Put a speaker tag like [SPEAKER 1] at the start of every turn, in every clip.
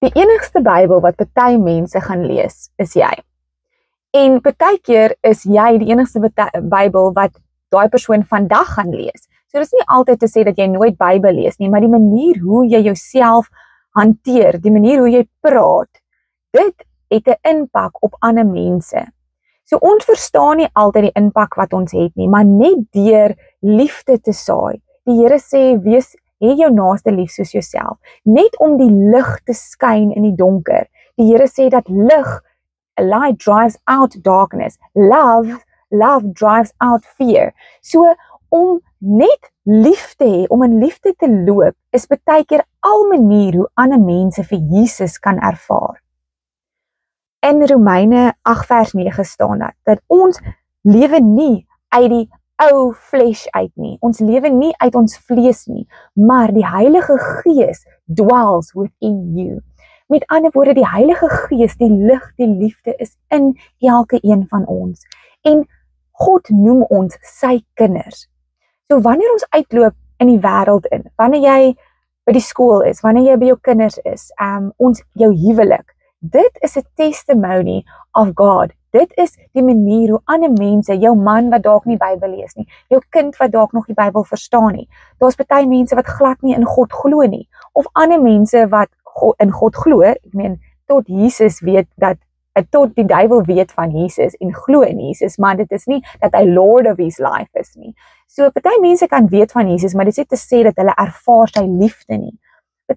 [SPEAKER 1] Die enigste Bybel wat party mense gaan lees, is jy. En partykeer is jy die enigste Bybel wat daai persoon vandag gaan lees. So dit is nie altyd te sê dat jy nooit Bybel lees nie, maar die manier hoe jy jouself hanteer, die manier hoe jy praat, dit het 'n impak op ander mense. So ons verstaan nie altyd die impak wat ons het nie, maar net deur liefde te saai. Die Here sê, hê jou naaste lief soos jouself, net om die lig te skyn in die donker. Die Here sê dat light drives out darkness. Love drives out fear. So om net lief te hê, om in liefde te loop, is baie keer al manier hoe ander mense vir Jesus kan ervaar. In Romeine 8 vers 9 staan dat ons lewe nie uit die ou vlees uit nie. Ons lewe nie uit ons vlees nie, maar die Heilige Gees dwells within you. Met ander woorde, die Heilige Gees, die lig, die liefde is in elke een van ons. En God noem ons sy kinders. So wanneer ons uitloop in die wêreld in, wanneer jy by die skool is, wanneer jy by jou kinders is, jou huwelik, dit is 'n testimony of God. Dit is die manier hoe ander mense, jou man wat dalk nie Bybel lees nie, jou kind wat dalk nog die Bybel verstaan nie. Daar's baie mense wat glad nie in God glo nie, of ander mense wat in God glo, ek meen tot Jesus weet dat tot die duiwel weet van Jesus en glo in Jesus, maar dit is nie dat hy Lord of his life is nie. So baie mense kan weet van Jesus, maar dit is nie te sê dat hulle ervaar sy liefde nie.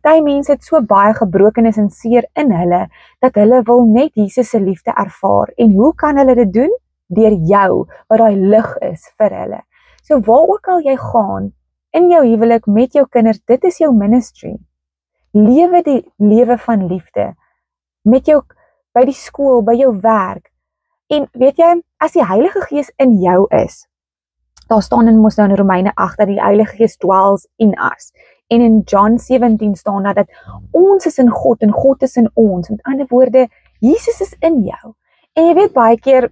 [SPEAKER 1] Baie mense het so baie gebrokenis en seer in hulle, dat hulle wil net Jesus se liefde ervaar. En hoe kan hulle dit doen? Deur jou, wat daai lig is vir hulle. So waar ook al jy gaan, in jou huwelik, met jou kinders, dit is jou ministry. Lewe die lewe van liefde, met jou, by die skool, by jou werk. En weet jy, as die Heilige Gees in jou is, daar staan in mos nou in Romeine 8, dat die Heilige Gees dwells in us. En in John 17 staan dat ons is in God en God is in ons. Met ander woorde, Jesus is in jou. En jy weet baie keer,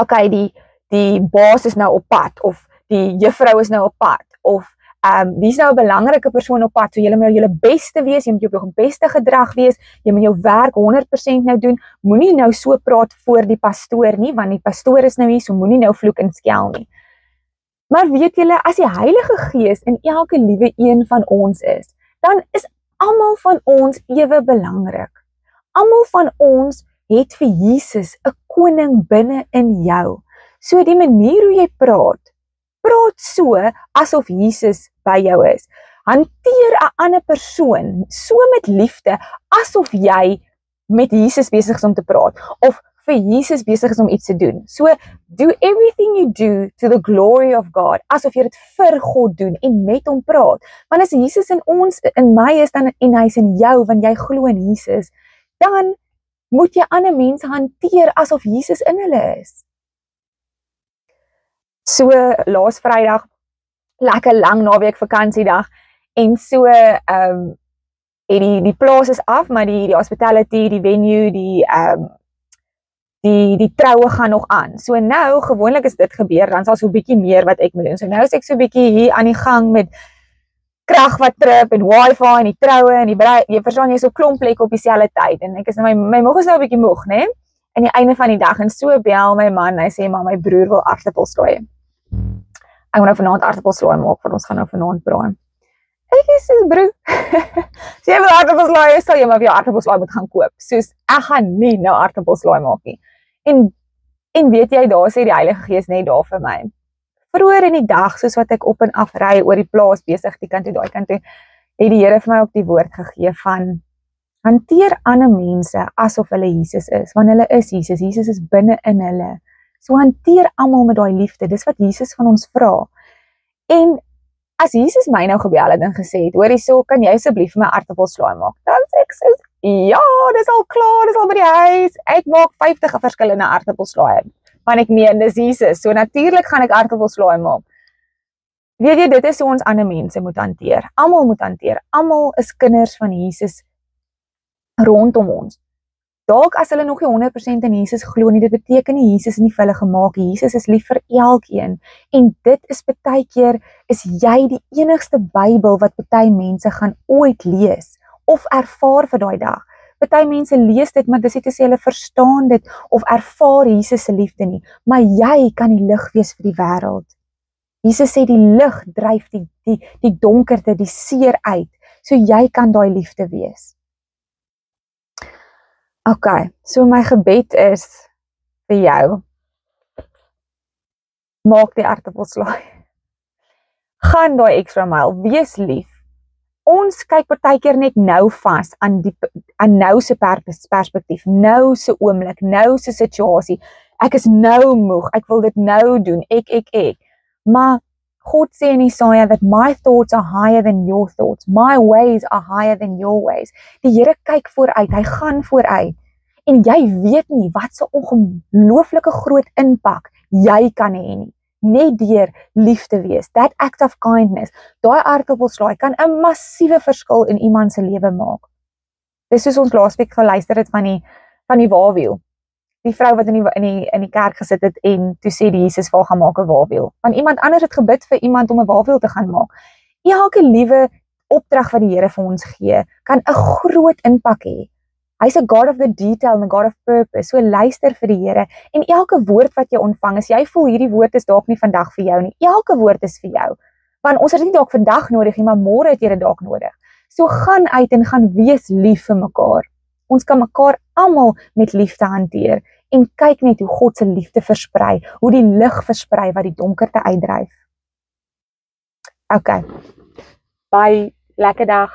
[SPEAKER 1] okay, die baas is nou op pad, of die juffrou is nou op pad, of die is nou 'n belangrike persoon op pad, so jy moet jou beste wees, jy moet jou beste gedrag wees, jy moet jou werk 100% nou doen, moenie nou so praat voor die pastoor nie, want die pastoor is nou hier, so moenie nou vloek en skel nie. Maar weet julle, as die Heilige Gees in elke liewe een van ons is, dan is almal van ons ewe belangrik. Almal van ons het vir Jesus 'n koning binne in jou. So die manier hoe jy praat so asof Jesus by jou is. Hanteer 'n ander persoon so met liefde, asof jy met Jesus besig is om te praat, of vir Jesus besig is om iets te doen. So, do everything you do to the glory of God, asof jy dit vir God doen en met hom praat. Want as Jesus in ons, in my is, dan en hy is in jou, want jy glo in Jesus, dan moet jy ander mense hanteer asof Jesus in hulle is. So, laas Vrydag, lekker lang naweek vakansiedag, en so, die plaas is af, maar die hospitality, die venue, die troue gaan nog aan. So nou, gewoonlik is dit gebeur, dan sal so 'n bietjie meer wat ek moet doen. So nou is ek so 'n bietjie hier aan die gang met krag wat trip en wifi en die troue en jy verstaan jy so klomp plekke op dieselfde tyd. En ek is my moeg is nou 'n bietjie moeg, né? Aan die einde van die dag en so bel my man, hy sê maar my broer wil aardappelslaai. Ek wil nou vanaand aardappelslaai maak, want ons gaan nou vanaand braai. Ek sê broer, as jy wil aardappelslaai, sal jy maar vir jou aardappelslaai moet gaan koop. Soos ek gaan nie nou aardappelslaai maak nie. En weet jy, daar sê die Heilige Gees net daar vir my. Vroeër in die dag, soos wat ek op en af ry oor die plaas besig, die kant toe, daai kant toe, het die Here vir my ook die woord gegee van hanteer ander mense asof hulle Jesus is, want hulle is Jesus. Jesus is binne in hulle. So hanteer almal met daai liefde. Dis wat Jesus van ons vra. En as Jesus my nou gebel het en gesê het, hoorie so, kan jy asseblief my aardappelslaai maak? Dan sê ek so, ja, dis al klaar, dis al by die huis. Ek maak 50 verskillende aardappelslaai. Want ek meen, dis Jesus. So natuurlik gaan ek aardappelslaai maak. Weet jy, dit is hoe ons ander mense moet hanteer. Almal moet hanteer. Almal is kinders van Jesus rondom ons. Dalk as hulle nog nie 100% in Jesus glo nie, dit beteken nie Jesus is nie vir hulle gemaak. Jesus is lief vir elkeen. En dit is baie keer, is jy die enigste Bybel wat baie mense gaan ooit lees of ervaar vir daai dag. Party mense lees dit, maar dis nie te sê hulle verstaan dit of ervaar Jesus se liefde nie. Maar jy kan die lig wees vir die wêreld. Jesus sê die lig dryf die donkerte, die seer uit. So jy kan daai liefde wees. Okay, so my gebed is vir jou. Maak die aartappelslaai. Gaan daai extra mile, wees lief. Ons kyk partykeer net nou vas aan nou se perspektief, nou se oomblik, nou se situasie. Ek is nou moeg, ek wil dit nou doen, ek. Maar God sê in Jesaja that my thoughts are higher than your thoughts, my ways are higher than your ways. Die Here kyk vooruit, hy gaan vooruit. En jy weet nie wat so ongelooflike groot impak jy kan hê nie. Net deur lief te wees, that act of kindness, daai aartappelslaai kan 'n massiewe verskil in iemand se lewe maak. Dis soos ons laasweek geluister het van die waawiel. Die vrou wat in die kerk gesit het en toe sê die Jesus vir gaan maak 'n waawiel. Want iemand anders het gebid vir iemand om 'n waawiel te gaan maak. Elke liewe opdrag wat die Here vir ons gee, kan 'n groot impak hê. Hy's 'n God of the detail en 'n God of purpose. So luister vir die Here en elke woord wat jy ontvang, as jy voel hierdie woord is dalk nie vandag vir jou nie, elke woord is vir jou. Want ons het dit nie dalk vandag nodig nie, maar môre het jy dit dalk nodig. So gaan uit en gaan wees lief vir mekaar. Ons kan mekaar almal met liefde hanteer en kyk net hoe God se liefde versprei, hoe die lig versprei wat die donkerte uitdryf. Okay. Bye, lekker dag.